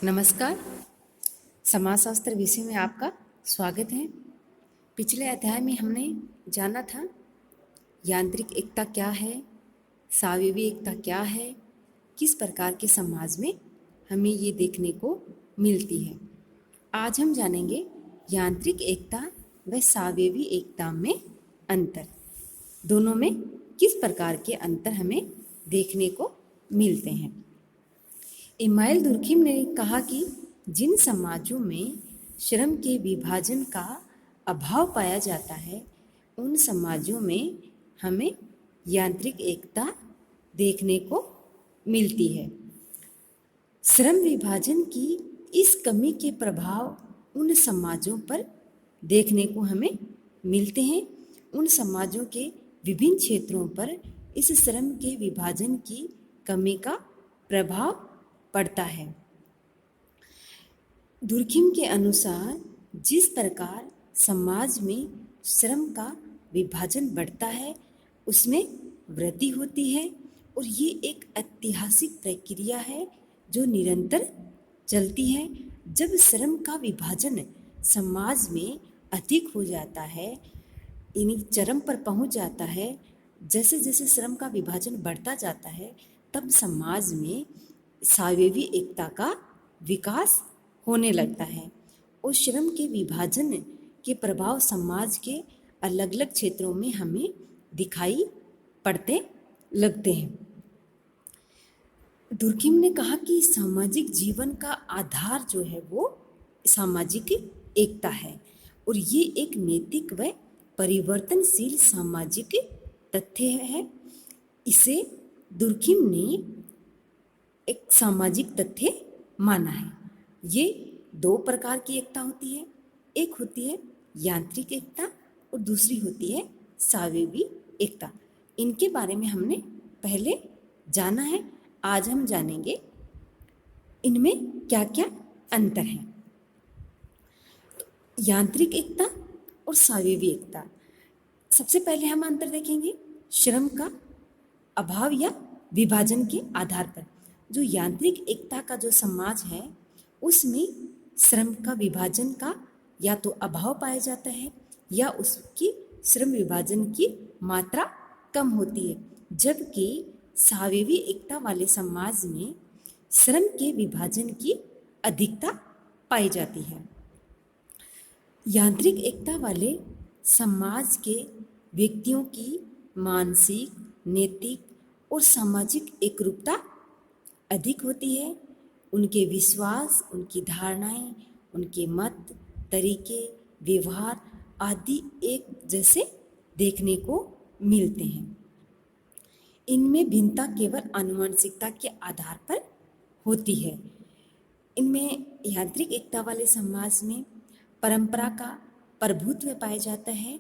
नमस्कार। समाजशास्त्र विषय में आपका स्वागत है। पिछले अध्याय में हमने जाना था यांत्रिक एकता क्या है, सावयवी एकता क्या है, किस प्रकार के समाज में हमें ये देखने को मिलती है। आज हम जानेंगे यांत्रिक एकता व सावयवी एकता में अंतर, दोनों में किस प्रकार के अंतर हमें देखने को मिलते हैं। इमाइल दुर्खिम ने कहा कि जिन समाजों में श्रम के विभाजन का अभाव पाया जाता है उन समाजों में हमें यांत्रिक एकता देखने को मिलती है। श्रम विभाजन की इस कमी के प्रभाव उन समाजों पर देखने को हमें मिलते हैं। उन समाजों के विभिन्न क्षेत्रों पर इस श्रम के विभाजन की कमी का प्रभाव पड़ता है। दुर्खिम के अनुसार जिस प्रकार समाज में श्रम का विभाजन बढ़ता है उसमें वृद्धि होती है और ये एक ऐतिहासिक प्रक्रिया है जो निरंतर चलती है। जब श्रम का विभाजन समाज में अधिक हो जाता है, यानी चरम पर पहुंच जाता है, जैसे जैसे श्रम का विभाजन बढ़ता जाता है तब समाज में सावयवी एकता का विकास होने लगता है और श्रम के विभाजन के प्रभाव समाज के अलग अलग क्षेत्रों में हमें दिखाई पड़ते लगते हैं। दुर्खिम ने कहा कि सामाजिक जीवन का आधार जो है वो सामाजिक एकता है और ये एक नैतिक व परिवर्तनशील सामाजिक तथ्य है। इसे दुर्खिम ने एक सामाजिक तथ्य माना है। ये दो प्रकार की एकता होती है, एक होती है यांत्रिक एकता और दूसरी होती है सावयवी एकता। इनके बारे में हमने पहले जाना है, आज हम जानेंगे इनमें क्या क्या अंतर है। यांत्रिक एकता और सावयवी एकता, सबसे पहले हम अंतर देखेंगे श्रम का अभाव या विभाजन के आधार पर। जो यांत्रिक एकता का जो समाज है उसमें श्रम का विभाजन का या तो अभाव पाया जाता है या उसकी श्रम विभाजन की मात्रा कम होती है, जबकि सावयवी एकता वाले समाज में श्रम के विभाजन की अधिकता पाई जाती है। यांत्रिक एकता वाले समाज के व्यक्तियों की मानसिक, नैतिक और सामाजिक एकरूपता अधिक होती है। उनके विश्वास, उनकी धारणाएं, उनके मत, तरीके, व्यवहार आदि एक जैसे देखने को मिलते हैं। इनमें भिन्नता केवल आनुवंशिकता के आधार पर होती है। इनमें यांत्रिक एकता वाले समाज में परंपरा का प्रभुत्व पाया जाता है,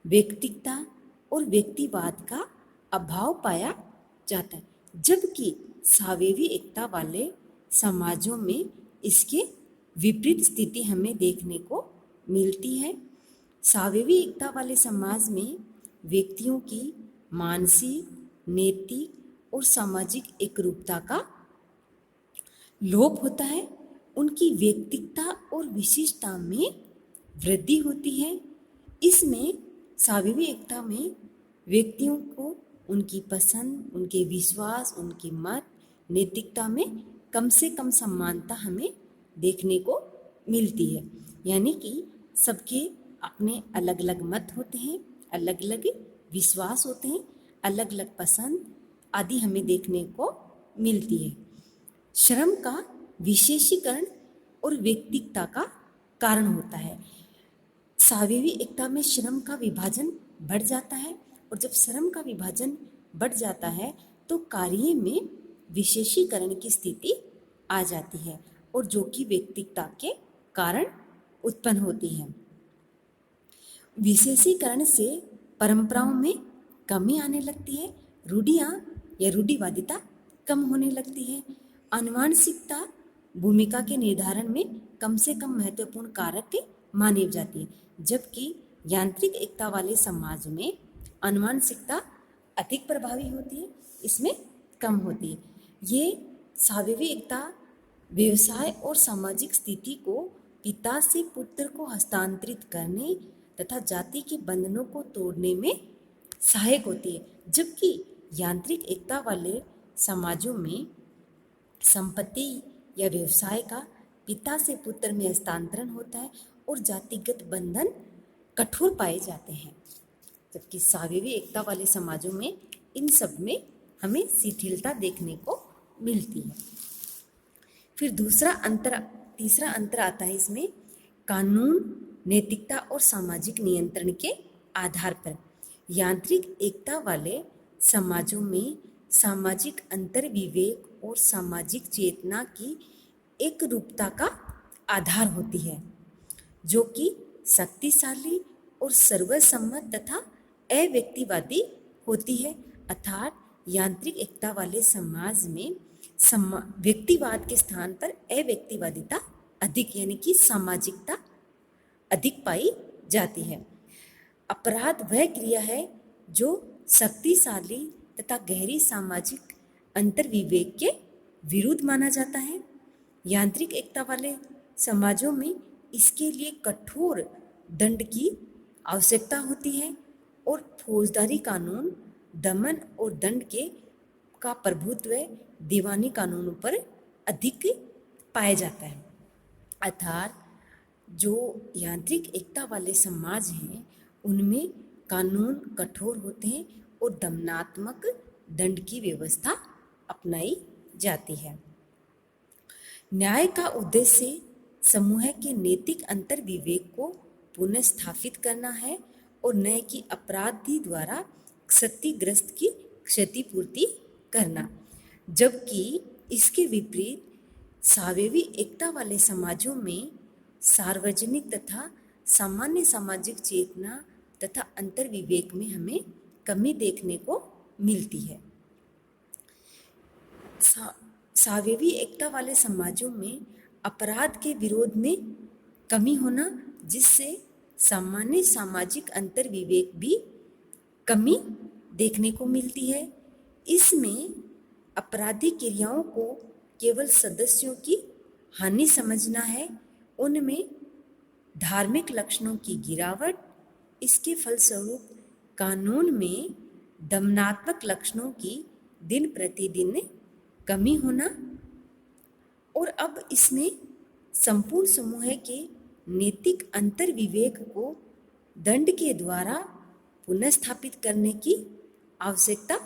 व्यक्तिगता और व्यक्तिवाद का अभाव पाया जाता है, जबकि सावयवी एकता वाले समाजों में इसके विपरीत स्थिति हमें देखने को मिलती है। सावयवी एकता वाले समाज में व्यक्तियों की मानसिक, नैतिक और सामाजिक एकरूपता का लोप होता है। उनकी व्यक्तिगता और विशिष्टता में वृद्धि होती है। इसमें सावयवी एकता में व्यक्तियों को उनकी पसंद, उनके विश्वास, उनके मत, नैतिकता में कम से कम समानता हमें देखने को मिलती है। यानी कि सबके अपने अलग अलग मत होते हैं, अलग अलग विश्वास होते हैं, अलग अलग पसंद आदि हमें देखने को मिलती है। श्रम का विशेषीकरण और व्यक्तिगता का कारण होता है। सावयवी एकता में श्रम का विभाजन बढ़ जाता है और जब श्रम का विभाजन बढ़ जाता है तो कार्य में विशेषीकरण की स्थिति आ जाती है और जो कि व्यक्तिगता के कारण उत्पन्न होती है। विशेषीकरण से परंपराओं में कमी आने लगती है, रूढ़ियाँ या रूढ़िवादिता कम होने लगती है। आनुवंशिकता भूमिका के निर्धारण में कम से कम महत्वपूर्ण कारक मानी जाती है, जबकि यांत्रिक एकता वाले समाज में आनुवंशिकता अधिक प्रभावी होती है, इसमें कम होती है। ये सावयवी एकता व्यवसाय और सामाजिक स्थिति को पिता से पुत्र को हस्तांतरित करने तथा जाति के बंधनों को तोड़ने में सहायक होती है, जबकि यांत्रिक एकता वाले समाजों में संपत्ति या व्यवसाय का पिता से पुत्र में हस्तांतरण होता है और जातिगत बंधन कठोर पाए जाते हैं, जबकि स्वाभाविक एकता वाले समाजों में इन सब में हमें शिथिलता देखने को मिलती है। फिर तीसरा अंतर आता है इसमें, कानून, नैतिकता और सामाजिक नियंत्रण के आधार पर। यांत्रिक एकता वाले समाजों में सामाजिक अंतर्विवेक और सामाजिक चेतना की एक रूपता का आधार होती है, जो कि शक्तिशाली और सर्वसम्मत तथा अव्यक्तिवादी होती है। अर्थात यांत्रिक एकता वाले समाज में व्यक्तिवाद के स्थान पर अव्यक्तिवादिता अधिक यानी कि सामाजिकता अधिक पाई जाती है। अपराध वह क्रिया है जो शक्तिशाली तथा गहरी सामाजिक अंतर्विवेक के विरुद्ध माना जाता है। यांत्रिक एकता वाले समाजों में इसके लिए कठोर दंड की आवश्यकता होती है और फौजदारी कानून दमन और दंड का प्रभुत्व दीवानी कानूनों पर अधिक पाया जाता है। अर्थात जो यांत्रिक एकता वाले समाज हैं उनमें कानून कठोर होते हैं और दमनात्मक दंड की व्यवस्था अपनाई जाती है। न्याय का उद्देश्य समूह के नैतिक अंतर्विवेक को पुनर्स्थापित करना है और न्याय की अपराधी द्वारा क्षतिग्रस्त की क्षतिपूर्ति करना, जबकि इसके विपरीत स्वाभाविक एकता वाले समाजों में सार्वजनिक तथा सामान्य सामाजिक चेतना तथा अंतर्विवेक में हमें कमी देखने को मिलती है। स्वाभाविक एकता वाले समाजों में अपराध के विरोध में कमी होना, जिससे सामान्य सामाजिक अंतर्विवेक भी कमी देखने को मिलती है। इसमें आपराधिक क्रियाओं को केवल सदस्यों की हानि समझना है, उनमें धार्मिक लक्षणों की गिरावट, इसके फलस्वरूप कानून में दमनात्मक लक्षणों की दिन प्रतिदिन कमी होना, और अब इसमें संपूर्ण समूह के नैतिक अंतर्विवेक को दंड के द्वारा पुनर्स्थापित करने की आवश्यकता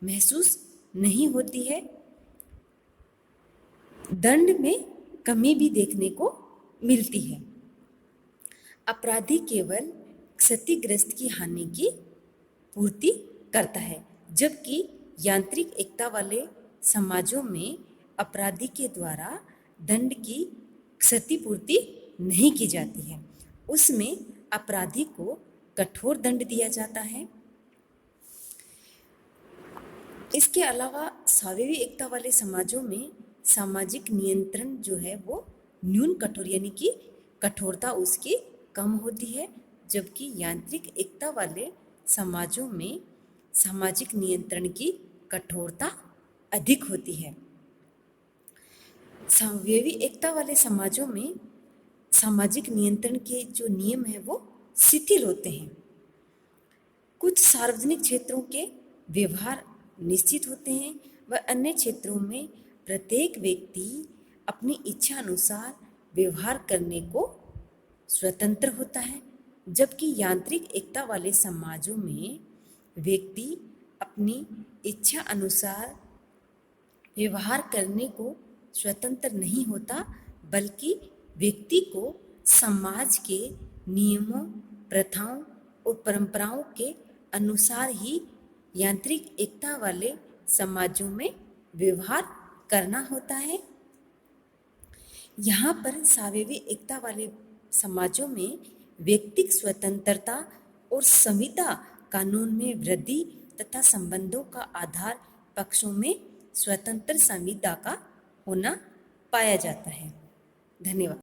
महसूस नहीं होती है। दंड में कमी भी देखने को मिलती है। अपराधी केवल क्षतिग्रस्त की हानि की पूर्ति करता है, जबकि यांत्रिक एकता वाले समाजों में अपराधी के द्वारा दंड की क्षतिपूर्ति नहीं की जाती है। उसमें अपराधी को कठोर दंड दिया जाता है। इसके अलावा स्वाभाविक एकता वाले समाजों में सामाजिक नियंत्रण जो है वो न्यून कठोर यानी कि कठोरता उसकी कम होती है, जबकि यांत्रिक एकता वाले समाजों में सामाजिक नियंत्रण की कठोरता अधिक होती है। स्वाभाविक एकता वाले समाजों में सामाजिक नियंत्रण के जो नियम हैं वो शिथिल होते हैं। कुछ सार्वजनिक क्षेत्रों के व्यवहार निश्चित होते हैं व अन्य क्षेत्रों में प्रत्येक व्यक्ति अपनी इच्छा अनुसार व्यवहार करने को स्वतंत्र होता है, जबकि यांत्रिक एकता वाले समाजों में व्यक्ति अपनी इच्छा अनुसार व्यवहार करने को स्वतंत्र नहीं होता, बल्कि व्यक्ति को समाज के नियमों, प्रथाओं और परंपराओं के अनुसार ही यांत्रिक एकता वाले समाजों में व्यवहार करना होता है। यहाँ पर स्वाभाविक एकता वाले समाजों में व्यक्तिक स्वतंत्रता और संविदा कानून में वृद्धि तथा संबंधों का आधार पक्षों में स्वतंत्र संविदा का होना पाया जाता है। धन्यवाद।